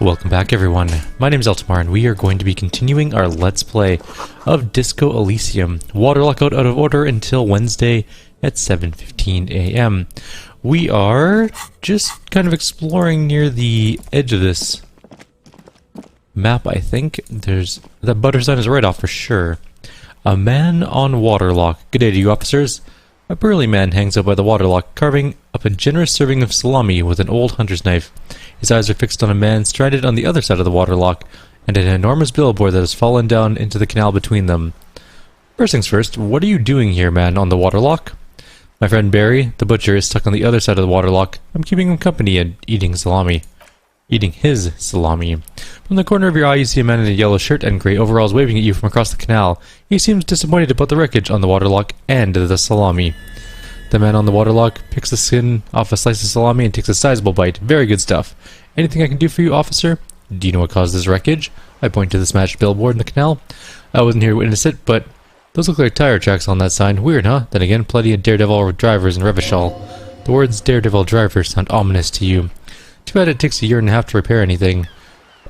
Welcome back everyone, my name is Eltimar and we are going to be continuing our Let's Play of Disco Elysium. Water lockout out of order until Wednesday at 7:15 a.m. We are just kind of exploring near the edge of this map, I think. The butter sign is right off for sure. A man on waterlock. Good day to you, officers. A burly man hangs out by the waterlock, carving up a generous serving of salami with an old hunter's knife. His eyes are fixed on a man stranded on the other side of the waterlock, and an enormous billboard that has fallen down into the canal between them. First things first, what are you doing here, man on the waterlock? My friend Barry, the butcher, is stuck on the other side of the waterlock. I'm keeping him company and eating salami. Eating his salami. From the corner of your eye, you see a man in a yellow shirt and grey overalls waving at you from across the canal. He seems disappointed about the wreckage on the waterlock and the salami. The man on the waterlock picks the skin off a slice of salami and takes a sizable bite. Very good stuff. Anything I can do for you, officer? Do you know what caused this wreckage? I point to the smashed billboard in the canal. I wasn't here to witness it, but those look like tire tracks on that sign. Weird, huh? Then again, plenty of daredevil drivers in Revachol. The words daredevil drivers sound ominous to you. Too bad it takes a year and a half to repair anything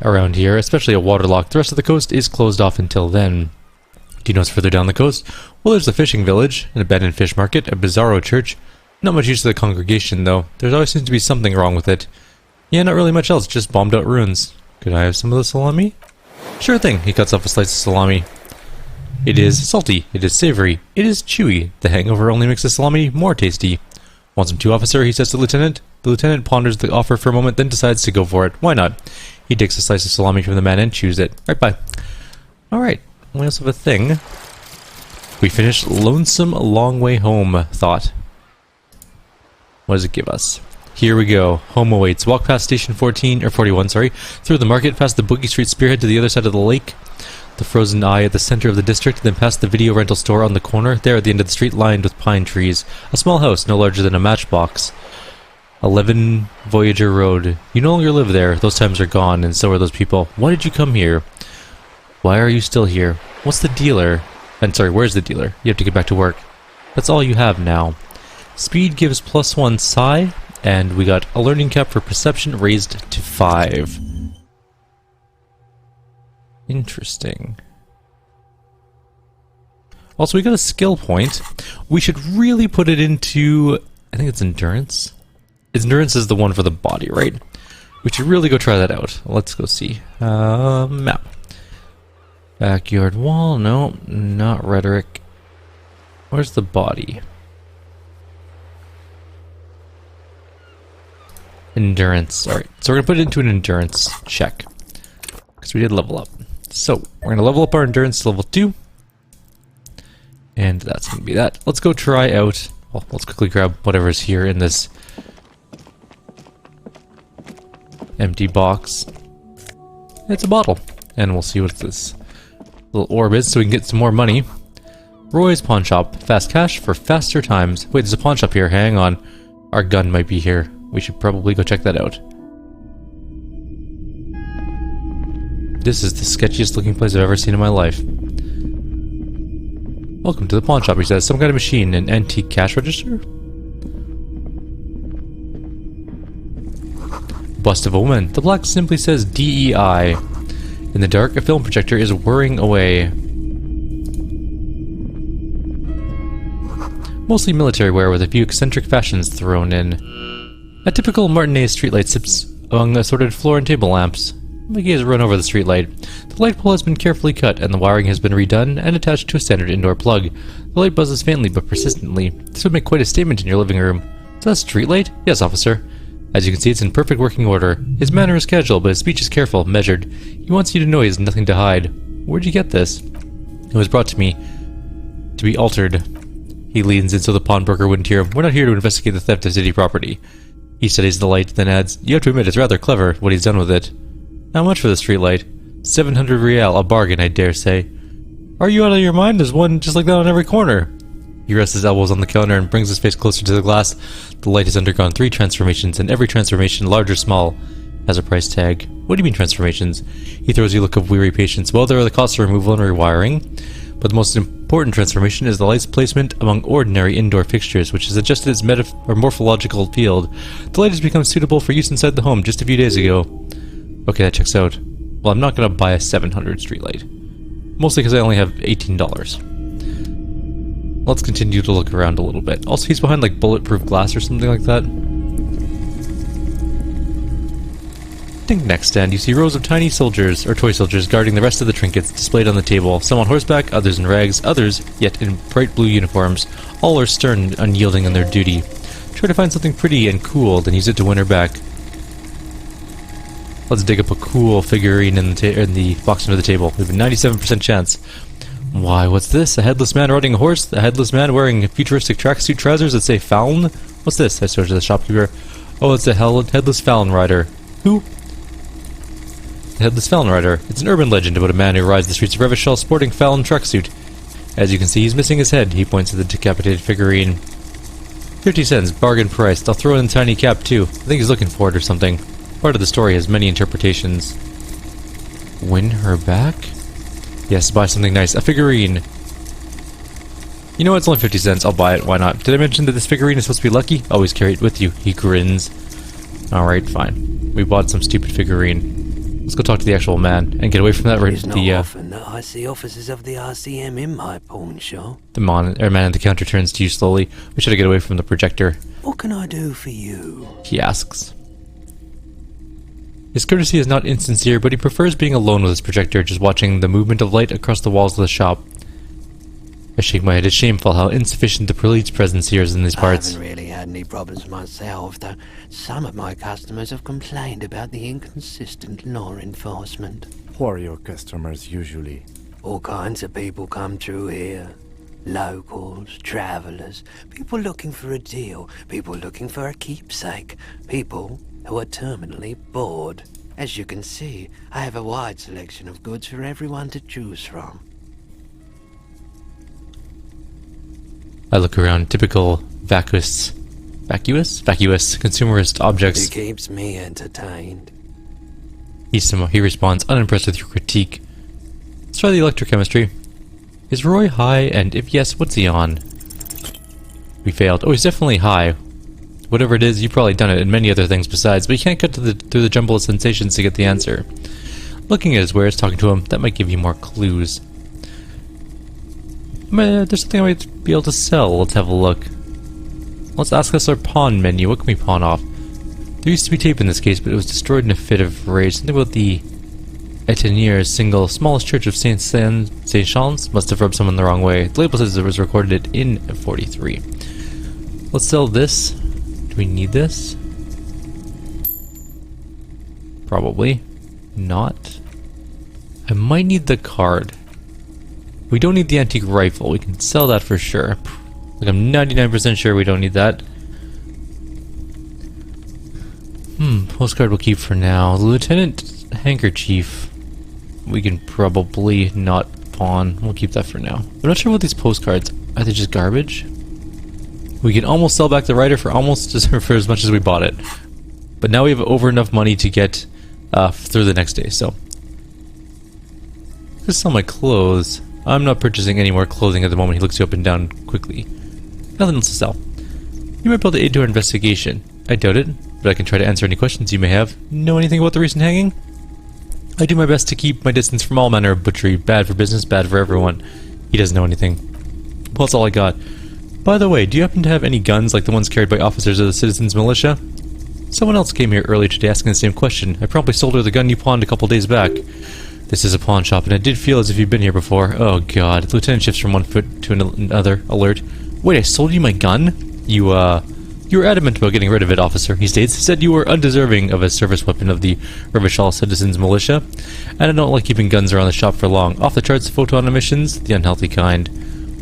around here, especially a waterlock. The rest of the coast is closed off until then. Do you know what's further down the coast? Well, there's the fishing village, an abandoned fish market, a bizarro church. Not much use to the congregation, though. There always seems to be something wrong with it. Yeah, not really much else, just bombed out ruins. Could I have some of the salami? Sure thing. He cuts off a slice of salami. It is salty, it is savory, it is chewy. The hangover only makes the salami more tasty. Want some too, officer? He says to the lieutenant. The lieutenant ponders the offer for a moment, then decides to go for it. Why not? He takes a slice of salami from the man and chews it. Right by. Alright, we also have a thing. We finished Lonesome Long Way Home, thought. What does it give us? Here we go. Home awaits. Walk past station 41, through the market, past the Boogie Street spearhead to the other side of the lake. The frozen eye at the center of the district, then past the video rental store on the corner, there at the end of the street lined with pine trees. A small house, no larger than a matchbox. 11 Voyager Road. You no longer live there. Those times are gone, and so are those people. Why did you come here? Why are you still here? What's the dealer? Where's the dealer? You have to get back to work. That's all you have now. Speed gives +1 psi, and we got a learning cap for perception raised to 5. Interesting. Also, we got a skill point. We should really put it into... I think it's endurance. Endurance is the one for the body, right? We should really go try that out. Let's go see. Map. Backyard wall. No, not rhetoric. Where's the body? Endurance. Alright, so we're going to put it into an endurance check. Because we did level up. So, we're going to level up our endurance to level 2. And that's going to be that. Let's go try out... Well, let's quickly grab whatever's here in this empty box. It's a bottle. And we'll see what this little orb is so we can get some more money. Roy's Pawn Shop. Fast cash for faster times. Wait, there's a pawn shop here. Hang on. Our gun might be here. We should probably go check that out. This is the sketchiest looking place I've ever seen in my life. Welcome to the pawn shop, he says. Some kind of machine, an antique cash register? Bust of a woman. The black simply says DEI. In the dark, a film projector is whirring away. Mostly military wear with a few eccentric fashions thrown in. A typical Martinet streetlight sips among assorted floor and table lamps. My gaze run over the streetlight. The light pole has been carefully cut, and the wiring has been redone and attached to a standard indoor plug. The light buzzes faintly but persistently. This would make quite a statement in your living room. Is that a streetlight? Yes, officer. As you can see, it's in perfect working order. His manner is casual, but his speech is careful, measured. He wants you to know he has nothing to hide. Where'd you get this? It was brought to me to be altered. He leans in so the pawnbroker wouldn't hear him. We're not here to investigate the theft of city property. He studies the light, then adds, you have to admit it's rather clever what he's done with it. How much for the streetlight? 700 real, a bargain, I dare say. Are you out of your mind? There's one just like that on every corner. He rests his elbows on the counter and brings his face closer to the glass. The light has undergone 3 transformations, and every transformation, large or small, has a price tag. What do you mean transformations? He throws you a look of weary patience. Well, there are the costs of removal and rewiring, but the most important transformation is the light's placement among ordinary indoor fixtures, which has adjusted its morphological field. The light has become suitable for use inside the home just a few days ago. Okay, that checks out. Well, I'm not gonna buy a 700 streetlight. Mostly because I only have $18. Let's continue to look around a little bit. Also, he's behind like bulletproof glass or something like that. I think next stand you see rows of tiny soldiers, or toy soldiers, guarding the rest of the trinkets displayed on the table. Some on horseback, others in rags, others, yet in bright blue uniforms. All are stern and unyielding in their duty. Try to find something pretty and cool, then use it to win her back. Let's dig up a cool figurine in the box under the table. We have a 97% chance. Why, what's this? A headless man riding a horse? A headless man wearing futuristic tracksuit trousers that say Fallon? What's this? I searched the shopkeeper. Oh, it's a headless Fallon rider. Who? The headless Fallon rider. It's an urban legend about a man who rides the streets of Revachol sporting Fallon tracksuit. As you can see, he's missing his head. He points to the decapitated figurine. 50 cents, bargain priced. I'll throw in the tiny cap too. I think he's looking for it or something. Part of the story has many interpretations. Win her back? Yes, buy something nice. A figurine. You know what? It's only 50 cents. I'll buy it. Why not? Did I mention that this figurine is supposed to be lucky? Always carry it with you. He grins. Alright, fine. We bought some stupid figurine. Let's go talk to the actual man and get away from that. It's not often that I see officers of the RCM in my pawn shop. The man at the counter turns to you slowly. We should get away from the projector. What can I do for you? He asks. His courtesy is not insincere, but he prefers being alone with his projector, just watching the movement of light across the walls of the shop. I shake my head. It's shameful how insufficient the police presence here is in these parts. I haven't really had any problems myself, though some of my customers have complained about the inconsistent law enforcement. Who are your customers usually? All kinds of people come through here. Locals, travellers, people looking for a deal, people looking for a keepsake, people who are terminally bored. As you can see, I have a wide selection of goods for everyone to choose from. I look around. Typical vacuous consumerist objects. It keeps me entertained. He responds, unimpressed with your critique. Let's try the electrochemistry. Is Roy high, and if yes, what's he on? We failed. Oh, he's definitely high. Whatever it is, you've probably done it, and many other things besides, but you can't cut through the jumble of sensations to get the answer. Looking at his wares, talking to him, that might give you more clues. There's something I might be able to sell. Let's have a look. Let's ask us our pawn menu. What can we pawn off? There used to be tape in this case, but it was destroyed in a fit of rage. Something about the Etenier's smallest church of Saint-Chans must have rubbed someone the wrong way. The label says it was recorded in 43. Let's sell this. Do we need this? Probably not. I might need the card. We don't need the antique rifle. We can sell that for sure. Like, I'm 99% sure we don't need that. Postcard we'll keep for now. The Lieutenant handkerchief we can probably not pawn. We'll keep that for now. I'm not sure about these postcards. Are they just garbage? We can almost sell back the rider for for as much as we bought it. But now we have over enough money to get through the next day, so. Let's sell my clothes. I'm not purchasing any more clothing at the moment. He looks you up and down quickly. Nothing else to sell. You might be able to aid to our investigation. I doubt it, but I can try to answer any questions you may have. Know anything about the recent hanging? I do my best to keep my distance from all manner of butchery. Bad for business, bad for everyone. He doesn't know anything. Well, that's all I got. By the way, do you happen to have any guns like the ones carried by officers of the Citizens Militia? Someone else came here earlier today asking the same question. I promptly sold her the gun you pawned a couple days back. This is a pawn shop, and it did feel as if you'd been here before. Oh god. The lieutenant shifts from one foot to another. Alert. Wait, I sold you my gun? You were adamant about getting rid of it, officer, he states. Said you were undeserving of a service weapon of the Revachol Citizens Militia, and I don't like keeping guns around the shop for long. Off the charts photon emissions, the unhealthy kind.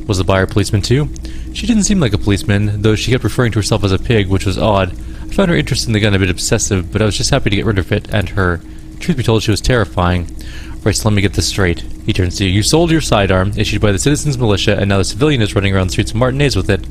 Was the buyer a policeman too? She didn't seem like a policeman, though she kept referring to herself as a pig, which was odd. I found her interest in the gun a bit obsessive, but I was just happy to get rid of it and her. Truth be told, she was terrifying. Right, so let me get this straight. He turns to you. You sold your sidearm, issued by the Citizens Militia, and now the civilian is running around the streets of Martinez with it.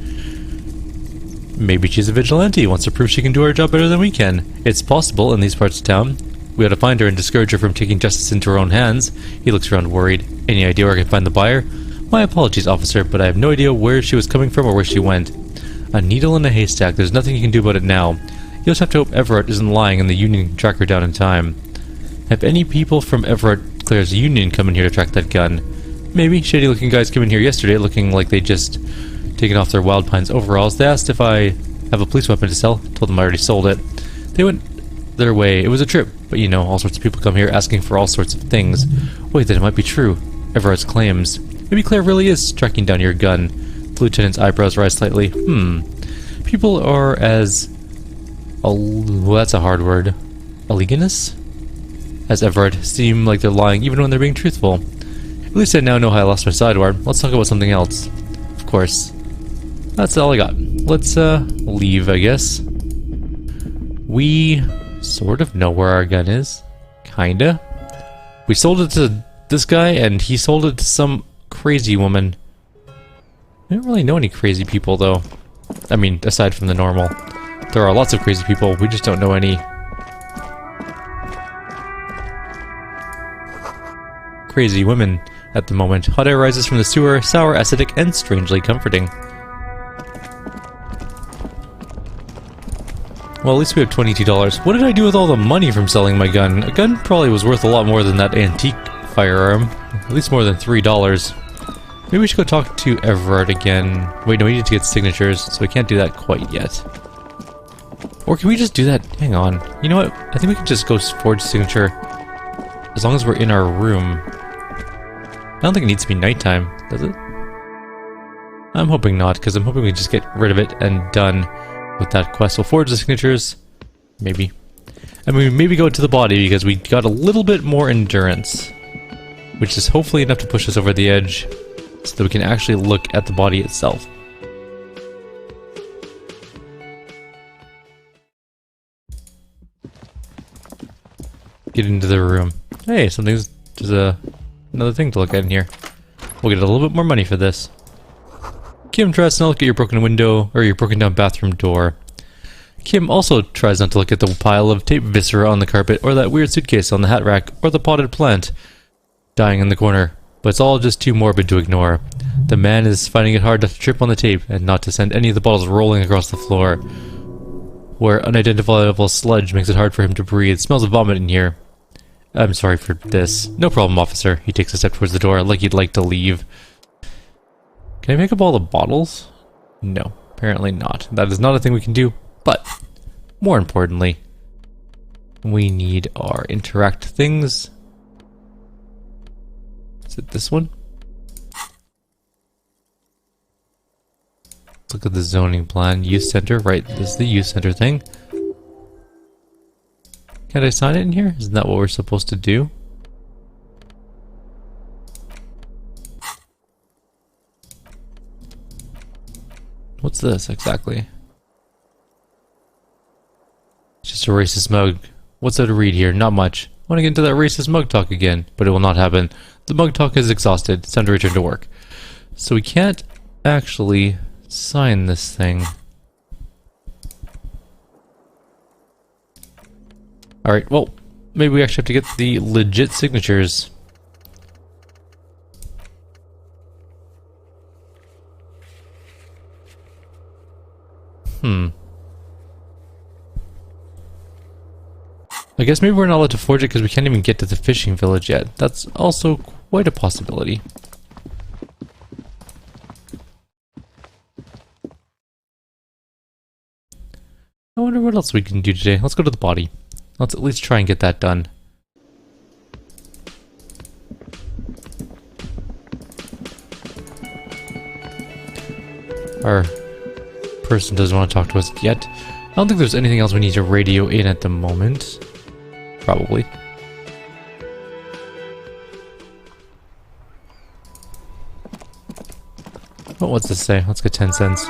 Maybe she's a vigilante, wants to prove she can do her job better than we can. It's possible in these parts of town. We ought to find her and discourage her from taking justice into her own hands. He looks around worried. Any idea where I can find the buyer? My apologies, officer, but I have no idea where she was coming from or where she went. A needle in a haystack. There's nothing you can do about it now. You just have to hope Everett isn't lying and the Union can track her down in time. Have any people from Everett Claire's union come in here to track that gun? Maybe. Shady looking guys came in here yesterday looking like they just taken off their Wild Pines overalls. They asked if I have a police weapon to sell. Told them I already sold it. They went their way. It was a trip. But you know, all sorts of people come here asking for all sorts of things. Wait, then it might be true. Everett's claims. Maybe Claire really is tracking down your gun. The lieutenant's eyebrows rise slightly. People are as... well, that's a hard word. Oleginous? As Everett seem like they're lying even when they're being truthful. At least I now know how I lost my sidearm. Let's talk about something else. Of course. That's all I got. Let's, leave, I guess. We sort of know where our gun is. Kinda. We sold it to this guy, and he sold it to some crazy woman. I don't really know any crazy people, though. I mean, aside from the normal. There are lots of crazy people, we just don't know any. Crazy women at the moment. Hot air rises from the sewer, sour, acidic, and strangely comforting. Well, at least we have $22. What did I do with all the money from selling my gun? A gun probably was worth a lot more than that antique firearm. At least more than $3. Maybe we should go talk to Everett again. Wait, no, we need to get signatures, so we can't do that quite yet. Or can we just do that? Hang on. You know what? I think we can just go forge signature as long as we're in our room. I don't think it needs to be nighttime, does it? I'm hoping not, because I'm hoping we just get rid of it and done with that quest. We'll forge the signatures. Maybe. And we maybe go to the body because we got a little bit more endurance. Which is hopefully enough to push us over the edge so that we can actually look at the body itself. Get into the room. Hey, there's another thing to look at in here. We'll get a little bit more money for this. Kim tries to not look at your broken window, or your broken down bathroom door. Kim also tries not to look at the pile of tape viscera on the carpet, or that weird suitcase on the hat rack, or the potted plant dying in the corner. But it's all just too morbid to ignore. The man is finding it hard not to trip on the tape, and not to send any of the bottles rolling across the floor, where unidentifiable sludge makes it hard for him to breathe. It smells of vomit in here. I'm sorry for this. No problem, officer. He takes a step towards the door, like he'd like to leave. Can I pick up all the bottles? No, apparently not. That is not a thing we can do, but more importantly, we need our interact things. Is it this one? Let's look at the zoning plan. Youth center, right, this is the youth center thing. Can't I sign it in here? Isn't that what we're supposed to do? What's this exactly? It's just a racist mug. What's there to read here? Not much. I want to get into that racist mug talk again, but it will not happen. The mug talk is exhausted. It's time to return to work. So we can't actually sign this thing. Alright, well, maybe we actually have to get the legit signatures. I guess maybe we're not allowed to forge it because we can't even get to the fishing village yet. That's also quite a possibility. I wonder what else we can do today. Let's go to the body. Let's at least try and get that done. Our person doesn't want to talk to us yet. I don't think there's anything else we need to radio in at the moment. Probably. Oh, what's this say? Let's get 10 cents.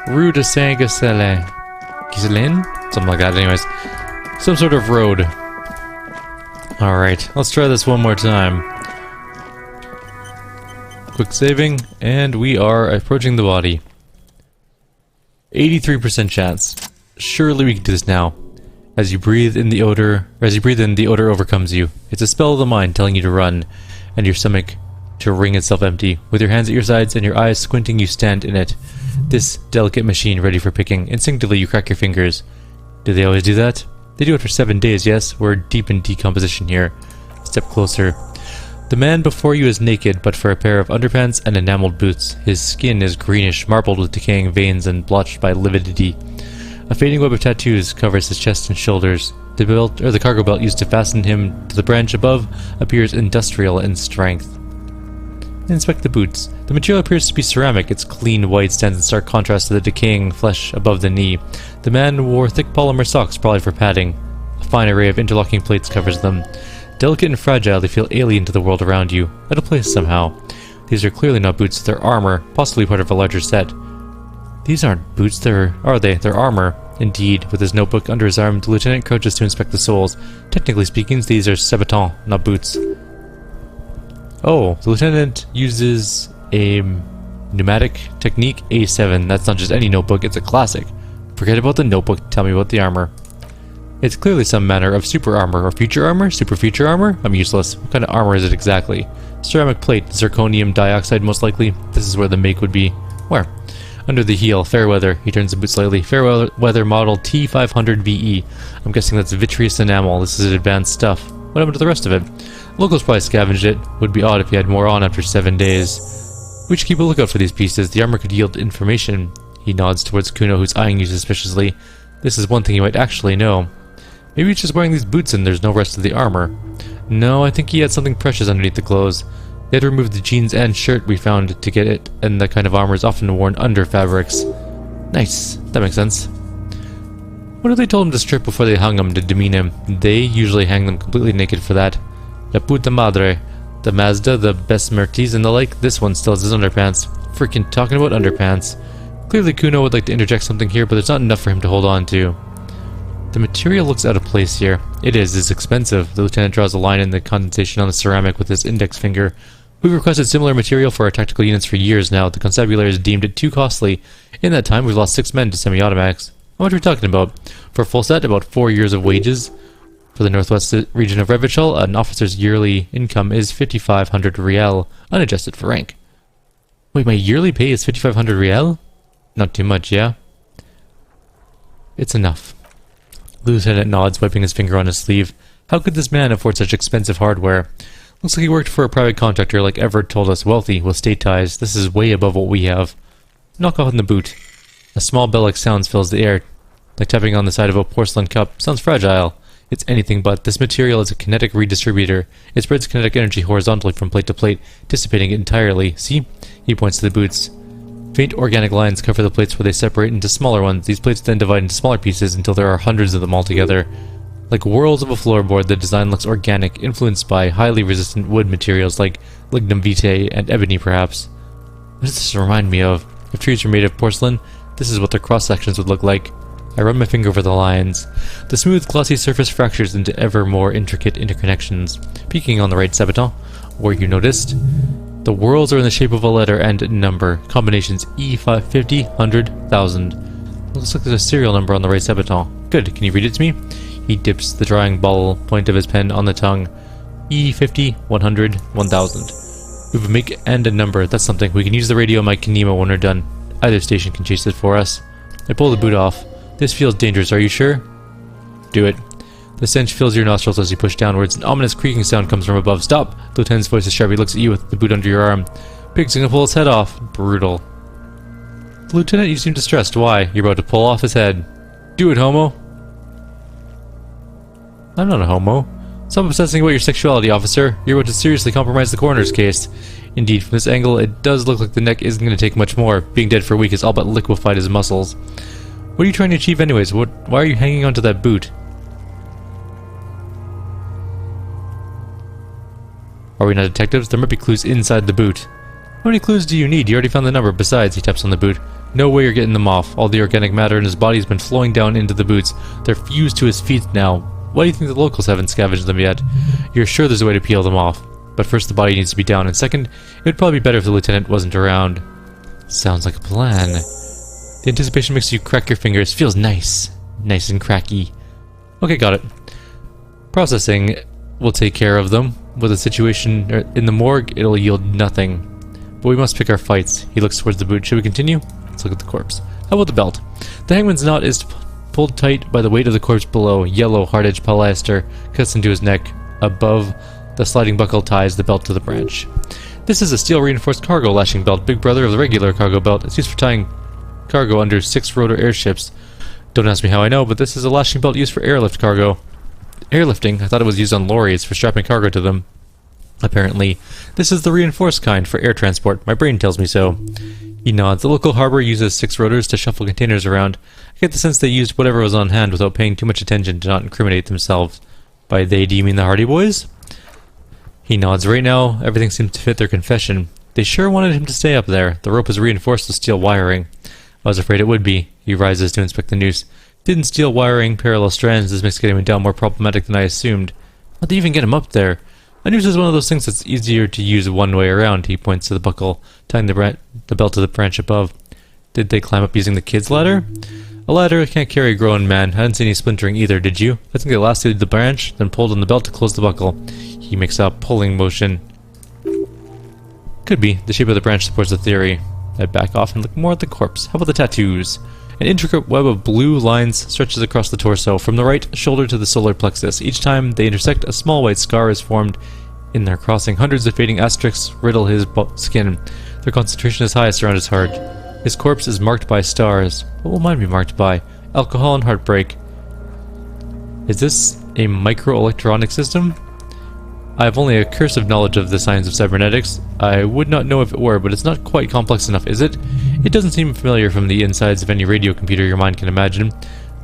Rue de Saint-Ghislain. Ghislain? Something like that, anyways. Some sort of road. Alright, let's try this one more time. Quick saving, and we are approaching the body. 83% chance. Surely we can do this now. As you breathe in, the odor overcomes you. It's a spell of the mind telling you to run, and your stomach to wring itself empty. With your hands at your sides and your eyes squinting, you stand in it. This delicate machine ready for picking. Instinctively, you crack your fingers. Do they always do that? They do it for 7 days, yes? We're deep in decomposition here. Step closer. The man before you is naked, but for a pair of underpants and enameled boots. His skin is greenish, marbled with decaying veins and blotched by lividity. A fading web of tattoos covers his chest and shoulders. The belt, or the cargo belt used to fasten him to the branch above, appears industrial in strength. Inspect the boots. The material appears to be ceramic. Its clean white stands in stark contrast to the decaying flesh above the knee. The man wore thick polymer socks, probably for padding. A fine array of interlocking plates covers them. Delicate and fragile, they feel alien to the world around you, out of place somehow. These are clearly not boots, they're armor, possibly part of a larger set. These aren't boots, are they? They're armor. Indeed, with his notebook under his arm, the lieutenant crouches to inspect the soles. Technically speaking, these are sabotons, not boots. Oh, the lieutenant uses a pneumatic technique A7. That's not just any notebook, it's a classic. Forget about the notebook, tell me about the armor. It's clearly some manner of super armor, or future armor? Super feature armor? I'm useless. What kind of armor is it exactly? Ceramic plate, zirconium dioxide most likely. This is where the make would be. Where? Under the heel, fair weather. He turns the boot slightly. Fair weather model T500VE. I'm guessing that's vitreous enamel. This is advanced stuff. What happened to the rest of it? Locals probably scavenged it. Would be odd if he had more on after 7 days. We should keep a lookout for these pieces. The armor could yield information. He nods towards Kuno, who's eyeing you suspiciously. This is one thing he might actually know. Maybe he's just wearing these boots and there's no rest of the armor. No, I think he had something precious underneath the clothes. They had to remove the jeans and shirt we found to get it, and that kind of armor is often worn under fabrics. Nice. That makes sense. What if they told him to strip before they hung him to demean him? They usually hang them completely naked for that. La puta madre. The Mazda, the Besmertes, and the like. This one still has his underpants. Freaking talking about underpants. Clearly Kuno would like to interject something here, but there's not enough for him to hold on to. The material looks out of place here. It's expensive. The lieutenant draws a line in the condensation on the ceramic with his index finger. We've requested similar material for our tactical units for years now. The constabulary has deemed it too costly. In that time, we've lost 6 men to semi-automatics. How much are we talking about? For a full set, about 4 years of wages. For the northwest region of Revachol, an officer's yearly income is 5,500 riel, unadjusted for rank. Wait, my yearly pay is 5,500 riel? Not too much, yeah? It's enough. The lieutenant nods, wiping his finger on his sleeve. How could this man afford such expensive hardware? Looks like he worked for a private contractor like Everett told us, wealthy, with state ties. This is way above what we have. Knock off in the boot. A small bell-like sound fills the air, like tapping on the side of a porcelain cup. Sounds fragile. It's anything but. This material is a kinetic redistributor. It spreads kinetic energy horizontally from plate to plate, dissipating it entirely. See? He points to the boots. Faint organic lines cover the plates where they separate into smaller ones. These plates then divide into smaller pieces until there are hundreds of them altogether. Like whorls of a floorboard, the design looks organic, influenced by highly resistant wood materials like lignum vitae and ebony perhaps. What does this remind me of? If trees were made of porcelain, this is what their cross-sections would look like. I run my finger over the lines. The smooth, glossy surface fractures into ever more intricate interconnections. Peeking on the right saboton, where you noticed, the whorls are in the shape of a letter and number. Combinations E50, 100, 1000. Looks like there's a serial number on the right saboton. Good, can you read it to me? He dips the drawing ball point of his pen on the tongue. E50, 100, 1000. We have a make and a number. That's something. We can use the radio mic Kanema when we're done. Either station can chase it for us. I pull the boot off. This feels dangerous, are you sure? Do it. The stench fills your nostrils as you push downwards. An ominous creaking sound comes from above. Stop! The lieutenant's voice is sharp. He looks at you with the boot under your arm. Pig's gonna pull his head off. Brutal. Lieutenant, you seem distressed. Why? You're about to pull off his head. Do it, homo. I'm not a homo. Stop obsessing about your sexuality, officer. You're about to seriously compromise the coroner's case. Indeed, from this angle, it does look like the neck isn't going to take much more. Being dead for a week has all but liquefied his muscles. What are you trying to achieve anyways? Why are you hanging onto that boot? Are we not detectives? There might be clues inside the boot. How many clues do you need? You already found the number. Besides, he taps on the boot. No way you're getting them off. All the organic matter in his body has been flowing down into the boots. They're fused to his feet now. Why do you think the locals haven't scavenged them yet? You're sure there's a way to peel them off. But first the body needs to be down, and second, it would probably be better if the lieutenant wasn't around. Sounds like a plan. The anticipation makes you crack your fingers. Feels nice. Nice and cracky. Okay, got it. Processing will take care of them. With the situation in the morgue, it'll yield nothing. But we must pick our fights. He looks towards the boot. Should we continue? Let's look at the corpse. How about the belt? The hangman's knot is pulled tight by the weight of the corpse below. Yellow, hard-edged polyester cuts into his neck. Above, the sliding buckle ties the belt to the branch. This is a steel-reinforced cargo lashing belt, big brother of the regular cargo belt. It's used for tying cargo under 6-rotor airships. Don't ask me how I know, but this is a lashing belt used for airlift cargo. Airlifting? I thought it was used on lorries for strapping cargo to them. Apparently, this is the reinforced kind for air transport. My brain tells me so. He nods. The local harbor uses 6 rotors to shuffle containers around. I get the sense they used whatever was on hand without paying too much attention to not incriminate themselves. By they, do you mean the Hardy Boys? He nods. Right now, everything seems to fit their confession. They sure wanted him to stay up there. The rope is reinforced with steel wiring. I was afraid it would be. He rises to inspect the noose. Didn't steel wiring parallel strands. This makes getting him down more problematic than I assumed. How'd they even get him up there? A noose is one of those things that's easier to use one way around. He points to the buckle, tying the belt to the branch above. Did they climb up using the kid's ladder? A ladder can't carry a grown man. I didn't see any splintering either, did you? I think they lasted the branch, then pulled on the belt to close the buckle. He makes a pulling motion. Could be. The shape of the branch supports the theory. I back off and look more at the corpse. How about the tattoos? An intricate web of blue lines stretches across the torso, from the right shoulder to the solar plexus. Each time they intersect, a small white scar is formed in their crossing. Hundreds of fading asterisks riddle his skin. Their concentration is highest around his heart. His corpse is marked by stars. What will mine be marked by? Alcohol and heartbreak. Is this a microelectronic system? I have only a cursive knowledge of the science of cybernetics. I would not know if it were, but it's not quite complex enough, is it? It doesn't seem familiar from the insides of any radio computer your mind can imagine.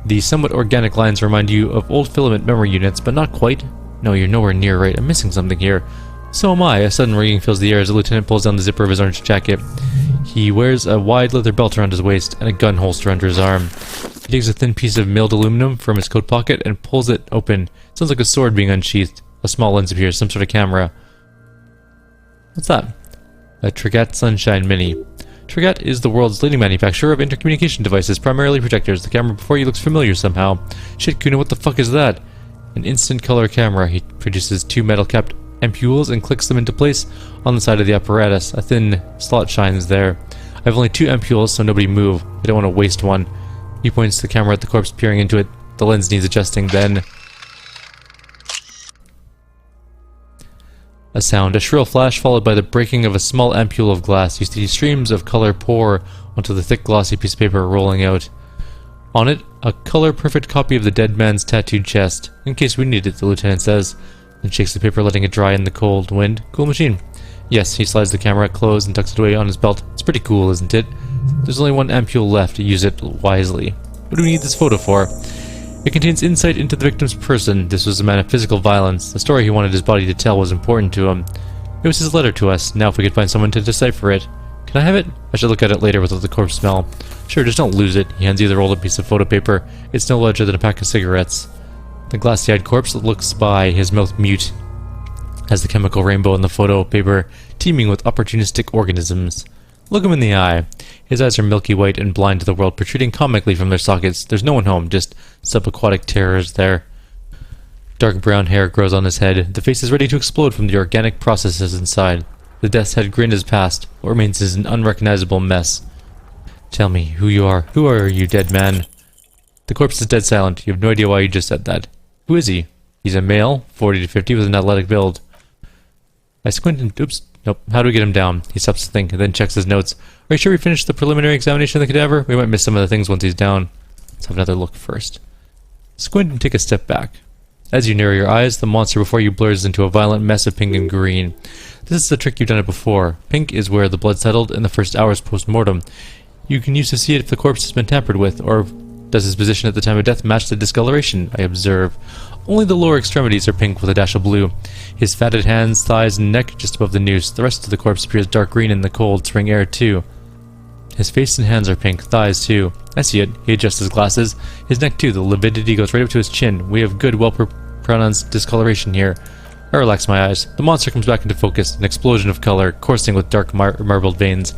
The somewhat organic lines remind you of old filament memory units, but not quite. No, you're nowhere near right. I'm missing something here. So am I. A sudden ringing fills the air as the lieutenant pulls down the zipper of his orange jacket. He wears a wide leather belt around his waist and a gun holster under his arm. He takes a thin piece of milled aluminum from his coat pocket and pulls it open. It sounds like a sword being unsheathed. A small lens appears, some sort of camera. What's that? A Trigat Sunshine Mini. Trigat is the world's leading manufacturer of intercommunication devices, primarily projectors. The camera before you looks familiar somehow. Shit, Kuna, what the fuck is that? An instant color camera. He produces 2 metal-capped ampules and clicks them into place on the side of the apparatus. A thin slot shines there. I have only 2 ampules, so nobody move. I don't want to waste one. He points the camera at the corpse, peering into it. The lens needs adjusting, then... a sound, a shrill flash followed by the breaking of a small ampule of glass. You see streams of color pour onto the thick glossy piece of paper rolling out. On it, a color-perfect copy of the dead man's tattooed chest. In case we need it, the lieutenant says, and shakes the paper, letting it dry in the cold wind. Cool machine. Yes, he slides the camera closed and tucks it away on his belt. It's pretty cool, isn't it? There's only 1 ampule left. Use it wisely. What do we need this photo for? It contains insight into the victim's person. This was a man of physical violence. The story he wanted his body to tell was important to him. It was his letter to us. Now if we could find someone to decipher it. Can I have it? I should look at it later without the corpse smell. Sure, just don't lose it. He hands you the rolled up piece of photo paper. It's no larger than a pack of cigarettes. The glassy-eyed corpse looks by, his mouth mute, as the chemical rainbow in the photo paper teeming with opportunistic organisms. Look him in the eye. His eyes are milky white and blind to the world, protruding comically from their sockets. There's no one home, just subaquatic terrors there. Dark brown hair grows on his head. The face is ready to explode from the organic processes inside. The death's head grin is past. What remains is an unrecognizable mess. Tell me who you are. Who are you, dead man? The corpse is dead silent. You have no idea why you just said that. Who is he? He's a male, 40 to 50, with an athletic build. I squint and... oops. Nope. How do we get him down? He stops to think, and then checks his notes. Are you sure we finished the preliminary examination of the cadaver? We might miss some of the things once he's down. Let's have another look first. Squint and take a step back. As you narrow your eyes, the monster before you blurs into a violent mess of pink and green. This is a trick you've done it before. Pink is where the blood settled in the first hours post-mortem. You can use to see if the corpse has been tampered with, or does his position at the time of death match the discoloration, I observe. Only the lower extremities are pink with a dash of blue. His fatted hands, thighs, and neck just above the noose. The rest of the corpse appears dark green in the cold spring air, too. His face and hands are pink, thighs, too. I see it. He adjusts his glasses. His neck, too. The lividity goes right up to his chin. We have good, well-pronounced discoloration here. I relax my eyes. The monster comes back into focus, an explosion of color, coursing with dark marbled veins.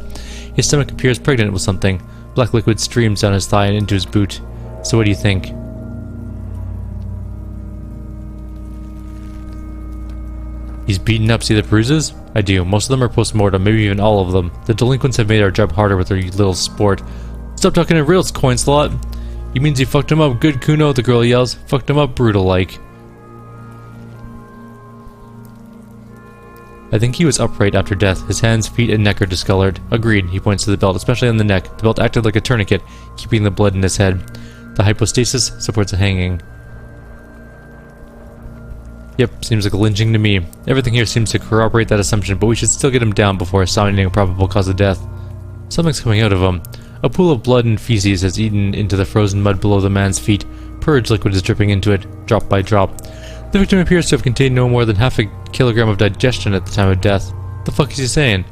His stomach appears pregnant with something. Black liquid streams down his thigh and into his boot. So what do you think? He's beaten up, see the bruises? I do. Most of them are post-mortem, maybe even all of them. The delinquents have made our job harder with their little sport. Stop talking in reals, coin slot! He means you fucked him up. Good, Kuno, the girl yells. Fucked him up brutal-like. I think he was upright after death. His hands, feet, and neck are discolored. Agreed, he points to the belt, especially on the neck. The belt acted like a tourniquet, keeping the blood in his head. The hypostasis supports a hanging. Yep, seems like a lynching to me. Everything here seems to corroborate that assumption, but we should still get him down before assigning a probable cause of death. Something's coming out of him. A pool of blood and feces has eaten into the frozen mud below the man's feet. Purge liquid is dripping into it, drop by drop. The victim appears to have contained no more than half a kilogram of digestion at the time of death. The fuck is he saying?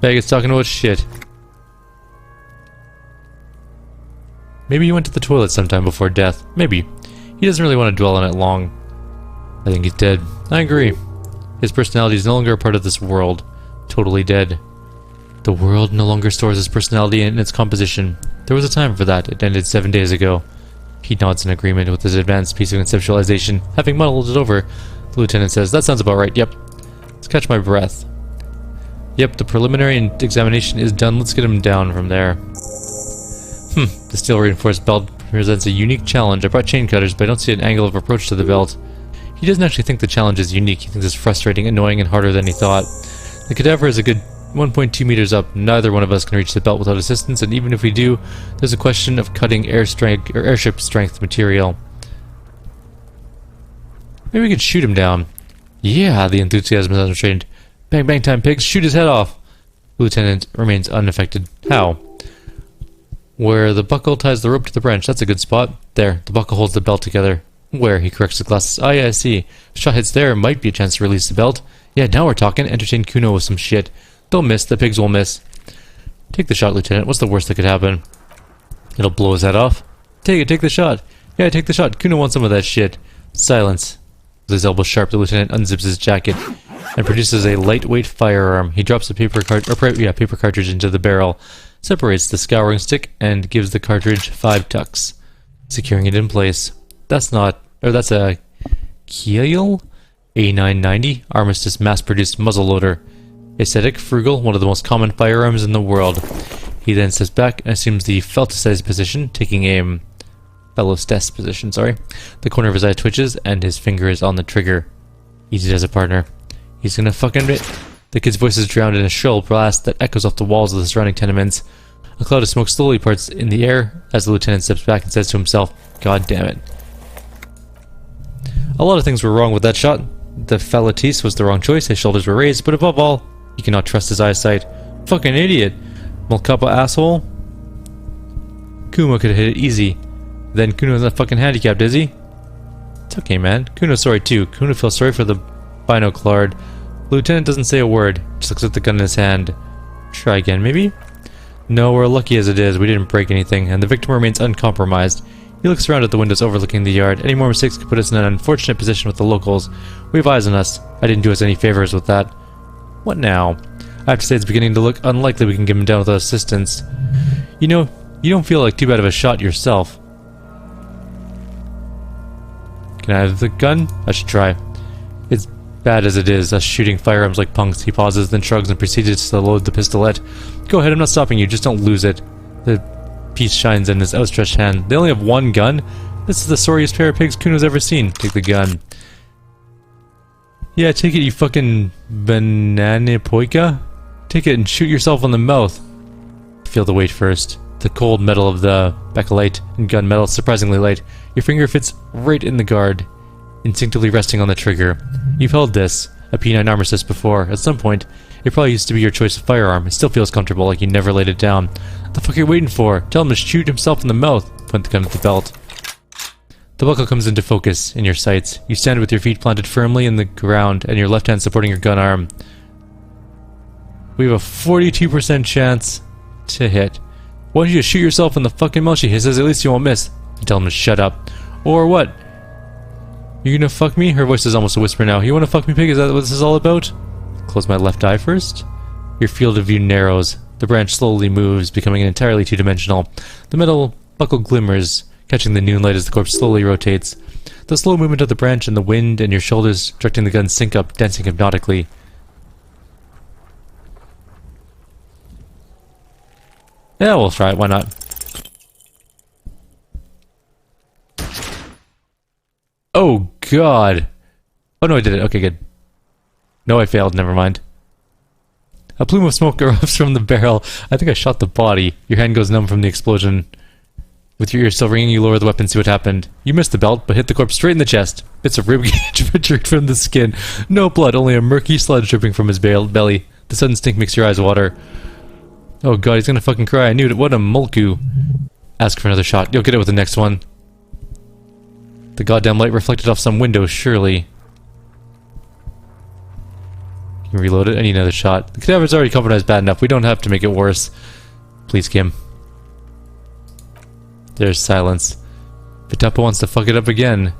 Baggot's talking about shit. Maybe he went to the toilet sometime before death. Maybe. He doesn't really want to dwell on it long. I think he's dead. I agree. His personality is no longer a part of this world. Totally dead. The world no longer stores his personality in its composition. There was a time for that. It ended 7 days ago. He nods in agreement with his advanced piece of conceptualization. Having muddled it over, the lieutenant says, "That sounds about right, yep." Let's catch my breath. Yep, the preliminary examination is done. Let's get him down from there. The steel-reinforced belt presents a unique challenge. I brought chain cutters, but I don't see an angle of approach to the belt. He doesn't actually think the challenge is unique. He thinks it's frustrating, annoying, and harder than he thought. The cadaver is a good 1.2 meters up. Neither one of us can reach the belt without assistance, and even if we do, there's a question of cutting airship strength material. Maybe we could shoot him down. Yeah, the enthusiasm is unrestrained. Bang bang time, pigs, shoot his head off! The lieutenant remains unaffected. How? Where the buckle ties the rope to the branch, that's a good spot. There, the buckle holds the belt together. Where? He corrects the glasses. Ah, yeah, I see. If shot hits there, might be a chance to release the belt. Yeah, now we're talking. Entertain Kuno with some shit. Don't miss, the pigs will miss. Take the shot, Lieutenant. What's the worst that could happen? It'll blow his head off. Take it, take the shot. Yeah, take the shot. Kuno wants some of that shit. Silence. With his elbow sharp, the lieutenant unzips his jacket and produces a lightweight firearm. He drops a paper cartridge into the barrel, separates the scouring stick, and gives the cartridge 5 tucks, securing it in place. That's a Kiel A990 Armistice mass-produced muzzleloader. Aesthetic, frugal, one of the most common firearms in the world. He then steps back and assumes the feltestez position, taking aim. Feltestez position, sorry. The corner of his eye twitches, and his finger is on the trigger. Easy as a partner. He's gonna fucking bit. The kid's voice is drowned in a shrill blast that echoes off the walls of the surrounding tenements. A cloud of smoke slowly parts in the air as the lieutenant steps back and says to himself, "God damn it." A lot of things were wrong with that shot. The Feltestez was the wrong choice, his shoulders were raised, but above all, he cannot trust his eyesight. Fucking idiot. Molkapa asshole. Kuma could have hit it easy. Then Kuno's not fucking handicapped, is he? It's okay, man. Kuno's sorry too. Kuno feels sorry for the binoclard. The lieutenant doesn't say a word, just looks at the gun in his hand. Try again, maybe? No, we're lucky as it is. We didn't break anything, and the victim remains uncompromised. He looks around at the windows overlooking the yard. Any more mistakes could put us in an unfortunate position with the locals. We have eyes on us. I didn't do us any favors with that. What now? I have to say it's beginning to look unlikely we can get him down without assistance. You know, you don't feel like too bad of a shot yourself. Can I have the gun? I should try. It's bad as it is, us shooting firearms like punks. He pauses, then shrugs and proceeds to load the pistolet. Go ahead, I'm not stopping you, just don't lose it. The piece shines in his outstretched hand. They only have one gun? This is the sorriest pair of pigs Kuno's ever seen. Take the gun. Yeah, take it, you fucking banana poika. Take it and shoot yourself in the mouth. Feel the weight first. The cold metal of the bakelite and gunmetal is surprisingly light. Your finger fits right in the guard, instinctively resting on the trigger. You've held this, a P9 Armistice, before. At some point, it probably used to be your choice of firearm. It still feels comfortable, like you never laid it down. What the fuck are you waiting for? Tell him to shoot himself in the mouth. Point the gun at the belt. The buckle comes into focus in your sights. You stand with your feet planted firmly in the ground and your left hand supporting your gun arm. We have a 42% chance to hit. Why don't you just shoot yourself in the fucking mouth? She hisses, at least you won't miss. You tell him to shut up. Or what? You gonna fuck me? Her voice is almost a whisper now. You wanna fuck me, pig? Is that what this is all about? Close my left eye first. Your field of view narrows. The branch slowly moves, becoming entirely two-dimensional. The metal buckle glimmers, catching the noon light as the corpse slowly rotates. The slow movement of the branch and the wind and your shoulders directing the gun sync up, dancing hypnotically. Yeah, we'll try it, why not? Oh, God. Oh, no, I did it. Okay, good. No, I failed. Never mind. A plume of smoke erupts from the barrel. I think I shot the body. Your hand goes numb from the explosion. With your ears still ringing, you lower the weapon and see what happened. You missed the belt, but hit the corpse straight in the chest. Bits of ribcage protruded from the skin. No blood, only a murky sludge dripping from his belly. The sudden stink makes your eyes water. Oh god, he's gonna fucking cry. I knew it. What a mulku. Ask for another shot. You'll get it with the next one. The goddamn light reflected off some window, surely. You can reload it. I need another shot. The cadaver's already compromised bad enough. We don't have to make it worse. Please, Kim. There's silence. Vitepa wants to fuck it up again.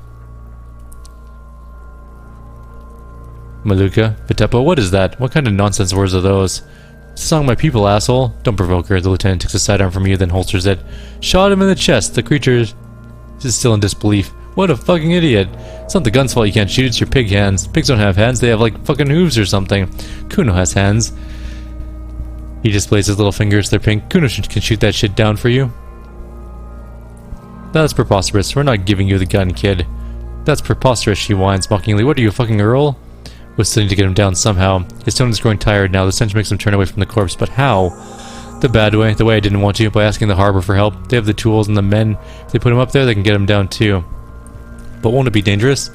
Maluka, Vitepa, what is that? What kind of nonsense words are those? Song my people, asshole. Don't provoke her. The lieutenant takes a sidearm from you, then holsters it. Shot him in the chest. The creature is still in disbelief. What a fucking idiot. It's not the gun's fault you can't shoot, it's your pig hands. Pigs don't have hands, they have like fucking hooves or something. Kuno has hands. He displays his little fingers, they're pink. Kuno can shoot that shit down for you. That's preposterous. We're not giving you the gun, kid. That's preposterous, she whines mockingly. What are you, a fucking Earl? We're still need to get him down somehow. His tone is growing tired now. The stench makes him turn away from the corpse, but how? The bad way, the way I didn't want to, by asking the harbor for help. They have the tools and the men. If they put him up there, they can get him down too. But won't it be dangerous?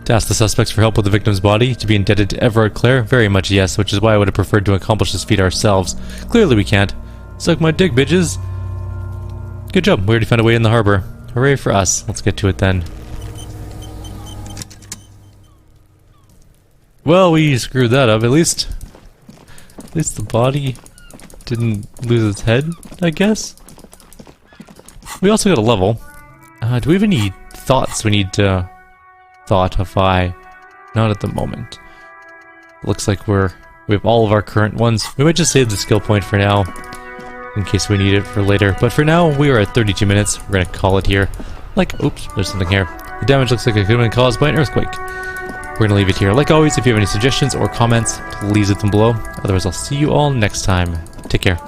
To ask the suspects for help with the victim's body? To be indebted to Everard Clare? Very much yes, which is why I would have preferred to accomplish this feat ourselves. Clearly we can't. Suck my dick, bitches! Good job, we already found a way in the harbor. Hooray for us. Let's get to it then. Well, we screwed that up. At least the body didn't lose its head, I guess? We also got a level. Do we have any thoughts we need to thoughtify? Not at the moment. Looks like we have all of our current ones. We might just save the skill point for now, in case we need it for later. But for now, we are at 32 minutes. We're gonna call it here. Like, oops, there's something here. The damage looks like it could have been caused by an earthquake. We're gonna leave it here. Like always, if you have any suggestions or comments, please leave them below. Otherwise, I'll see you all next time. Take care.